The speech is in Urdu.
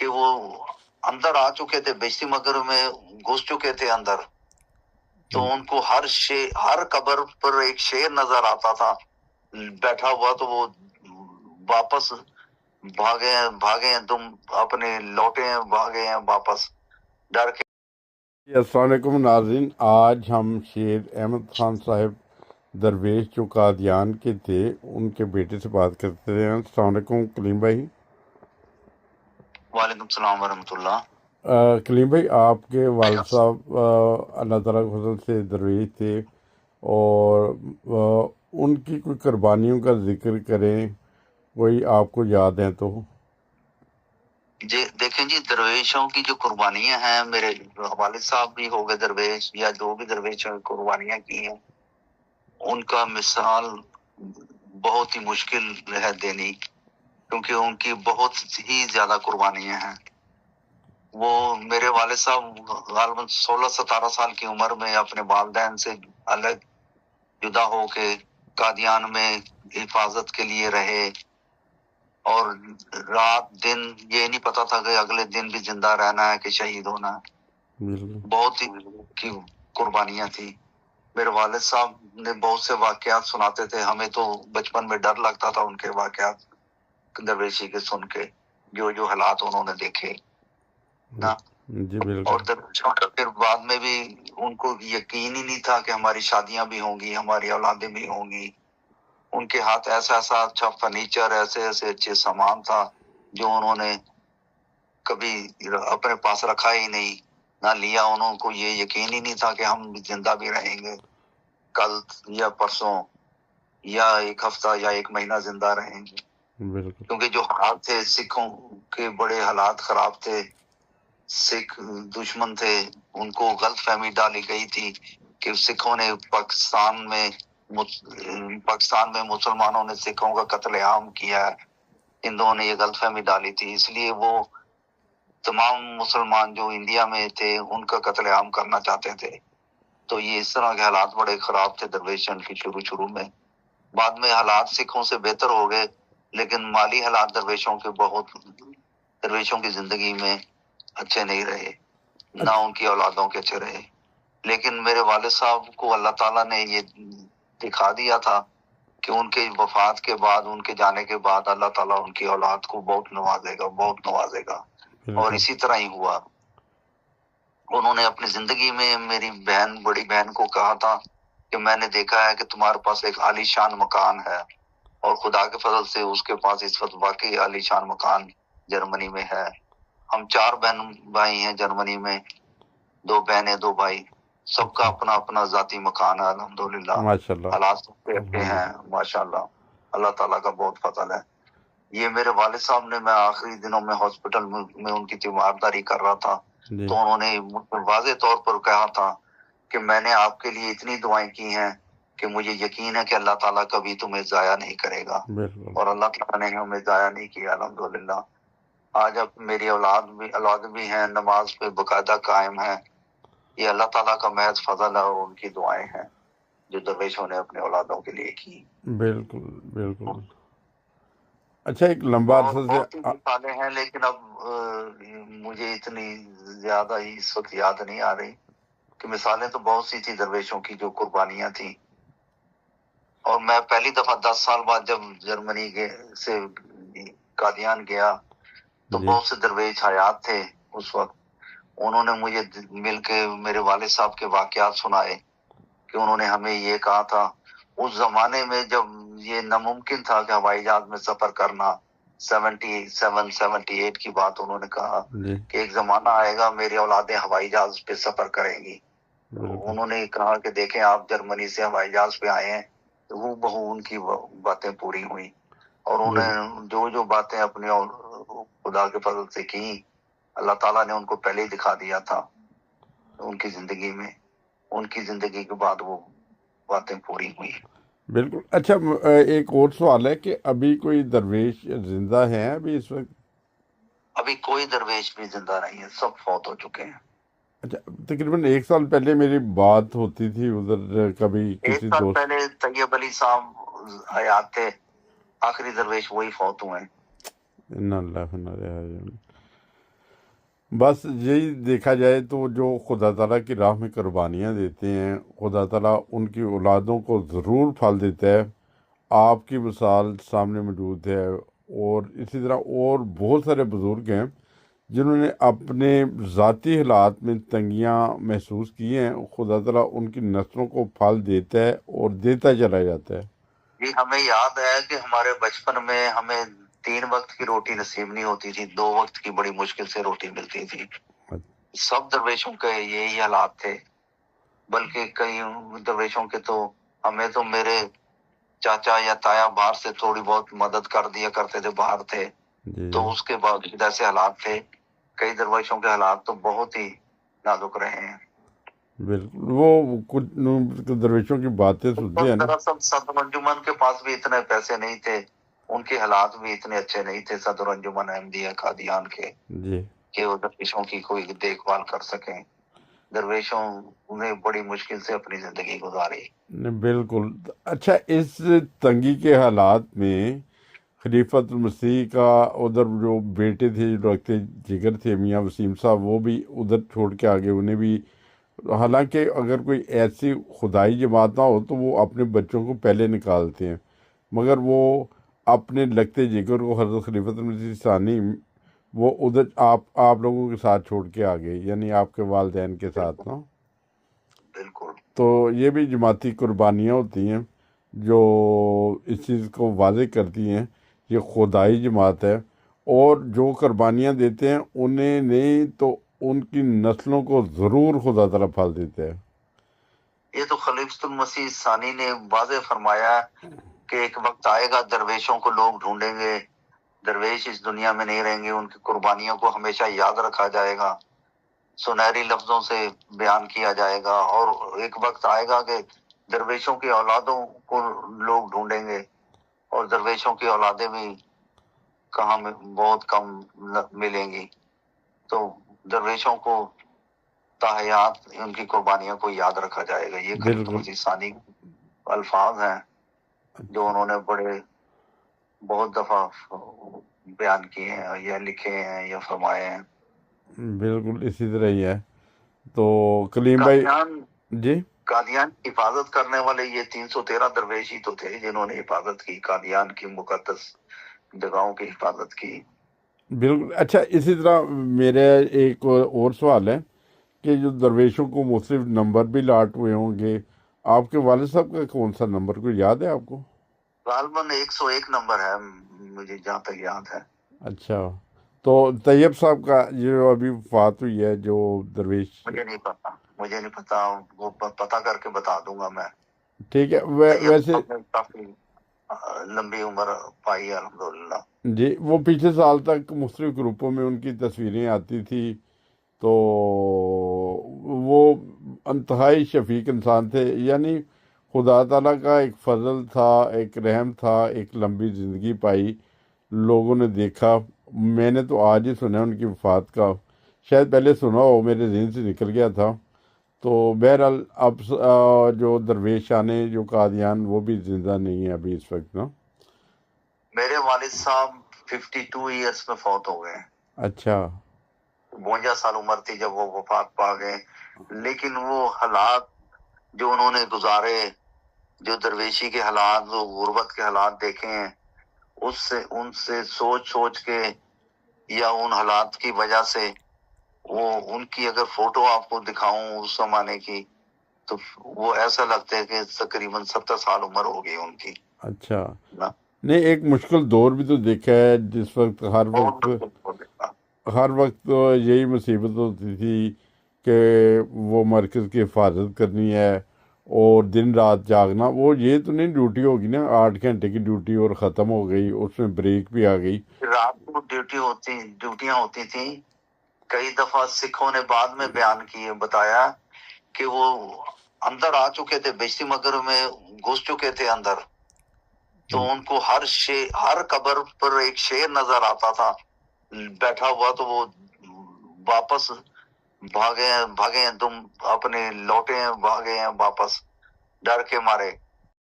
کہ وہ اندر آ چکے تھے، بیشتی مگر میں گھس چکے تھے اندر، تو ان کو ہر قبر پر ایک شیر نظر آتا تھا بیٹھا ہوا، تو وہ واپس بھاگے ہیں تم اپنے لوٹے ہیں، بھاگے ہیں واپس ڈر کے۔ السلام علیکم ناظرین، آج ہم شیر احمد خان صاحب درویش جو قادیان کے تھے ان کے بیٹے سے بات کرتے ہیں۔ السلام علیکم کلیم بھائی۔ وعلیکم السلام ورحمۃ اللہ۔ کلیم بھائی، آپ کے والد صاحب اللہ تعالیٰ کے فضل سے درویش تھے، اور ان کی کوئی قربانیوں کا ذکر کریں، کوئی آپ کو یاد ہیں تو؟ جی دیکھیں جی، درویشوں کی جو قربانیاں ہیں، میرے والد صاحب بھی ہو گئے درویش، یا جو بھی درویشوں نے قربانیاں کی ہیں، ان کا مثال بہت ہی مشکل ہے دینی، کیونکہ ان کی بہت ہی زیادہ قربانیاں ہیں۔ وہ میرے والد صاحب غالباً 16-17 سال کی عمر میں اپنے والدین سے الگ جدا ہو کے قادیان میں حفاظت کے لیے رہے، اور رات دن یہ نہیں پتا تھا کہ اگلے دن بھی زندہ رہنا ہے کہ شہید ہونا ہے۔ بہت ہی قربانیاں تھی۔ میرے والد صاحب نے بہت سے واقعات سناتے تھے ہمیں، تو بچپن میں ڈر لگتا تھا ان کے واقعات درویشی کے سن کے، جو حالات انہوں نے دیکھے نا۔ جی بالکل۔ اور پھر بعد میں بھی ان کو یقین ہی نہیں تھا کہ ہماری شادیاں بھی ہوں گی، ہماری اولادیں بھی ہوں گی۔ ان کے ہاتھ ایسا اچھا فرنیچر، ایسے اچھے سامان تھا جو انہوں نے کبھی اپنے پاس رکھا ہی نہیں، نہ لیا۔ انہوں کو یہ یقین ہی نہیں تھا کہ ہم زندہ بھی رہیں گے کل یا پرسوں، یا ایک ہفتہ یا ایک مہینہ زندہ رہیں گے۔ بالکل، کیونکہ جو حالات تھے سکھوں کے، بڑے حالات خراب تھے، سکھ دشمن تھے، ان کو غلط فہمی ڈالی گئی تھی کہ سکھوں نے پاکستان میں مسلمانوں نے سکھوں کا قتل عام کیا ہے، ہندوؤں نے یہ غلط فہمی ڈالی تھی، اس لیے وہ تمام مسلمان جو انڈیا میں تھے ان کا قتل عام کرنا چاہتے تھے۔ تو یہ اس طرح کے حالات بڑے خراب تھے درویشوں کی شروع میں۔ بعد میں حالات سکھوں سے بہتر ہو گئے، لیکن مالی حالات درویشوں کی زندگی میں اچھے نہیں رہے، نہ ان کی اولادوں کے اچھے رہے۔ لیکن میرے والد صاحب کو اللہ تعالیٰ نے یہ دکھا دیا تھا کہ ان کے وفات کے بعد، ان کے جانے کے بعد اللہ تعالیٰ ان کی اولاد کو بہت نوازے گا، اور اسی طرح ہی ہوا۔ انہوں نے اپنی زندگی میں میری بڑی بہن کو کہا تھا کہ میں نے دیکھا ہے کہ تمہارے پاس ایک عالی شان مکان ہے، اور خدا کے فضل سے اس کے پاس اس وقت واقعی عالی شان مکان جرمنی میں ہے۔ ہم 4 بہن بھائی ہیں جرمنی میں، 2 بہنیں 2 بھائی، سب کا اپنا اپنا ذاتی مکان ہے، الحمدللہ۔ ماشاءاللہ، حالات سب کے اچھے ہیں ماشاءاللہ، اللہ تعالیٰ کا بہت فضل ہے۔ یہ میرے والد صاحب نے، میں آخری دنوں میں ہاسپٹل میں ان کی تیمارداری کر رہا تھا، تو انہوں نے واضح طور پر کہا تھا کہ میں نے آپ کے لیے اتنی دعائیں کی ہیں کہ مجھے یقین ہے کہ اللہ تعالیٰ کبھی تمہیں ضائع نہیں کرے گا، اور اللہ تعالیٰ نے ہمیں ضائع نہیں کیا الحمدللہ۔ آج اب میری اولاد بھی ہیں، نماز پہ باقاعدہ قائم ہے، یہ اللہ تعالیٰ کا محض فضل ہے، اور ان کی دعائیں ہیں جو درویشوں نے اپنے اولادوں کے لیے کی۔ بالکل بالکل۔ اچھا، ایک لمبا عرصہ سے بہت سی مثالیں ہیں، لیکن اب مجھے اتنی زیادہ ہی اس وقت یاد نہیں آ رہی، کہ مثالیں تو بہت سی تھی درویشوں کی جو قربانیاں تھیں۔ اور میں پہلی دفعہ 10 سال بعد جب جرمنی سے قادیان گیا، تو بہت سے درویش حیات تھے اس وقت۔ انہوں نے مجھے مل کے میرے والد صاحب کے واقعات سنائے کہ انہوں نے ہمیں یہ کہا تھا، اس زمانے میں جب یہ ناممکن تھا کہ ہوائی جہاز میں سفر کرنا، 78 کی بات انہوں نے کہا کہ ایک زمانہ آئے گا میری اولادیں ہوائی جہاز پہ سفر کریں گی۔ انہوں نے کہا کہ دیکھیں آپ جرمنی سے ہوائی جہاز پہ آئے ہیں، تو وہ بہو ان کی باتیں پوری ہوئی، اور انہیں جو باتیں اپنے خدا کے فضل سے کی، اللہ تعالیٰ نے ان کو پہلے ہی دکھا دیا تھا ان کی زندگی میں، ان کی زندگی کے بعد وہ باتیں پوری ہوئی۔ بالکل۔ اچھا، ایک اور سوال ہے کہ ابھی کوئی درویش زندہ ہیں ابھی اس وقت؟ ابھی کوئی درویش بھی زندہ نہیں ہے، سب فوت ہو چکے ہیں۔ اچھا، تقریباً 1 سال پہلے میری بات ہوتی تھی ادھر کبھی 1 کسی سال دوست۔ پہلے طیب علی صاحب حیات تھے، آخری درویش وہی فوت ہوئے ہیں۔ انا اللہ و انا الیہ راجعون۔ بس یہی دیکھا جائے تو جو خدا تعالیٰ کی راہ میں قربانیاں دیتے ہیں خدا تعالیٰ ان کی اولادوں کو ضرور پھل دیتا ہے. آپ کی مثال سامنے موجود ہے، اور اسی طرح اور بہت سارے بزرگ ہیں جنہوں نے اپنے ذاتی حالات میں تنگیاں محسوس کی ہیں. خدا تعالیٰ ان کی نسلوں کو پھل دیتا ہے اور دیتا چلا جاتا ہے. جی ہمیں یاد ہے کہ ہمارے بچپن میں ہمیں 3 وقت کی روٹی نصیب نہیں ہوتی تھی، 2 وقت کی بڑی مشکل سے روٹی ملتی تھی. سب درویشوں کے یہی حالات تھے، بلکہ کئی درویشوں کے تو ہمیں تو میرے چاچا یا تایا باہر سے تھوڑی بہت مدد کر دیا کرتے تھے، باہر تھے جی تو اس کے باوجود ایسے حالات تھے. کئی درویشوں کے حالات تو بہت ہی نازک رہے ہیں. بالکل، وہ کچھ درویشوں کی باتیں سنتے ہیں نا. دراصل صدر انجمن کے پاس بھی اتنے پیسے نہیں تھے، ان کے حالات بھی اتنے اچھے نہیں تھے صدر انجمن احمدیہ قادیان کے، جی کہ وہ درویشوں کی کوئی دیکھ بھال کر سکیں. درویشوں نے بڑی مشکل سے اپنی زندگی گزاری. بالکل. اچھا، اس تنگی کے حالات میں خلیفۃ المسیح کا ادھر جو بیٹے تھے جو رکھتے جگر تھے میاں وسیم صاحب، وہ بھی ادھر چھوڑ کے آگے. انہیں بھی حالانکہ اگر کوئی ایسی خدائی جماعت نہ ہو تو وہ اپنے بچوں کو پہلے نکالتے ہیں، مگر وہ اپنے لگتے جگر کو حضرت خلیفۃ المسیح ثانی وہ ادھر آپ لوگوں کے ساتھ چھوڑ کے آ گئے، یعنی آپ کے والدین کے ساتھ نا. بالکل. تو یہ بھی جماعتی قربانیاں ہوتی ہیں جو اس چیز کو واضح کرتی ہیں. یہ خدائی جماعت ہے، اور جو قربانیاں دیتے ہیں انہیں نہیں تو ان کی نسلوں کو ضرور خدا تعالیٰ پھل دیتا ہے. یہ تو خلیفۃ المسیح ثانی نے واضح فرمایا کہ ایک وقت آئے گا درویشوں کو لوگ ڈھونڈیں گے، درویش اس دنیا میں نہیں رہیں گے، ان کی قربانیوں کو ہمیشہ یاد رکھا جائے گا، سنہری لفظوں سے بیان کیا جائے گا. اور ایک وقت آئے گا کہ درویشوں کی اولادوں کو لوگ ڈھونڈیں گے، اور درویشوں کی اولادیں بھی کہاں میں بہت کم ملیں گی. تو درویشوں کو تاحیات ان کی قربانیوں کو یاد رکھا جائے گا. یہ خلیفۃ بالکل. المسیح ثانی الفاظ ہیں جو انہوں نے بہت دفعہ بیان کیے ہیں یا لکھے ہیں یا فرمائے ہیں. بالکل اسی طرح ہی ہے. تو کلیم بھائی. جی قادیان کی حفاظت کرنے والے یہ 313 درویش ہی تو تھے جنہوں نے حفاظت کی، قادیان کی مقدس جگہوں کی حفاظت کی. بالکل. اچھا، اسی طرح میرا ایک اور سوال ہے کہ جو درویشوں کو مختلف نمبر بھی لاٹ ہوئے ہوں گے، آپ کے والد صاحب کا کون سا نمبر کوئی یاد ہے آپ کو؟ غالباً 101 نمبر ہے مجھے جہاں تک یاد ہے. اچھا، تو طیب صاحب کا جو ابھی وفات ہوئی ہے جو درویش. مجھے نہیں پتا، وہ پتہ کر کے بتا دوں گا میں. ٹھیک ہے. طیب ویسے صاحب نے کافی لمبی عمر پائی ہے الحمدللہ. جی، وہ پچھلے سال تک مختلف گروپوں میں ان کی تصویریں آتی تھی، تو وہ انتہائی شفیق انسان تھے. یعنی خدا تعالیٰ کا ایک فضل تھا، ایک رحم تھا، ایک لمبی زندگی پائی. لوگوں نے دیکھا، میں نے تو آج ہی سنا ان کی وفات کا، شاید پہلے سنا ہو، میرے ذہن سے نکل گیا تھا. تو بہرحال اب جو درویش آنے جو قادیان وہ بھی زندہ نہیں ہے ابھی اس وقت نا. میرے والد صاحب 52 ایئرس میں فوت ہو گئے. اچھا. 52 سال عمر تھی جب وہ وفات پا گئے. لیکن وہ حالات جو انہوں نے گزارے، جو درویشی کے حالات، جو غربت کے حالات دیکھے ہیں، ان سے سوچ کے یا ان حالات کی وجہ سے وہ ان کی اگر فوٹو آپ کو دکھاؤں اس زمانے کی تو وہ ایسا لگتا ہے کہ تقریباً 70 سال عمر ہو گئی ان کی. اچھا. نہیں، ایک مشکل دور بھی تو دیکھا ہے جس وقت ہر وقت یہی مصیبت ہوتی تھی کہ وہ مرکز کی حفاظت کرنی ہے اور دن رات جاگنا. وہ یہ تو نہیں ڈیوٹی ہوگی نا 8 گھنٹے کی ڈیوٹی اور ختم ہو گئی، اس میں بریک بھی آ گئی. رات کو ڈیوٹیاں ہوتی تھیں. کئی دفعہ سکھوں نے بعد میں بیان کیے، بتایا کہ وہ اندر آ چکے تھے، بیشتی مگر میں گھس چکے تھے اندر، تو ان کو ہر قبر پر ایک شیر نظر آتا تھا بیٹھا ہوا، تو وہ واپس بھاگے ہیں تم اپنے لوٹے ہیں، بھاگے ہیں واپس ڈر کے مارے.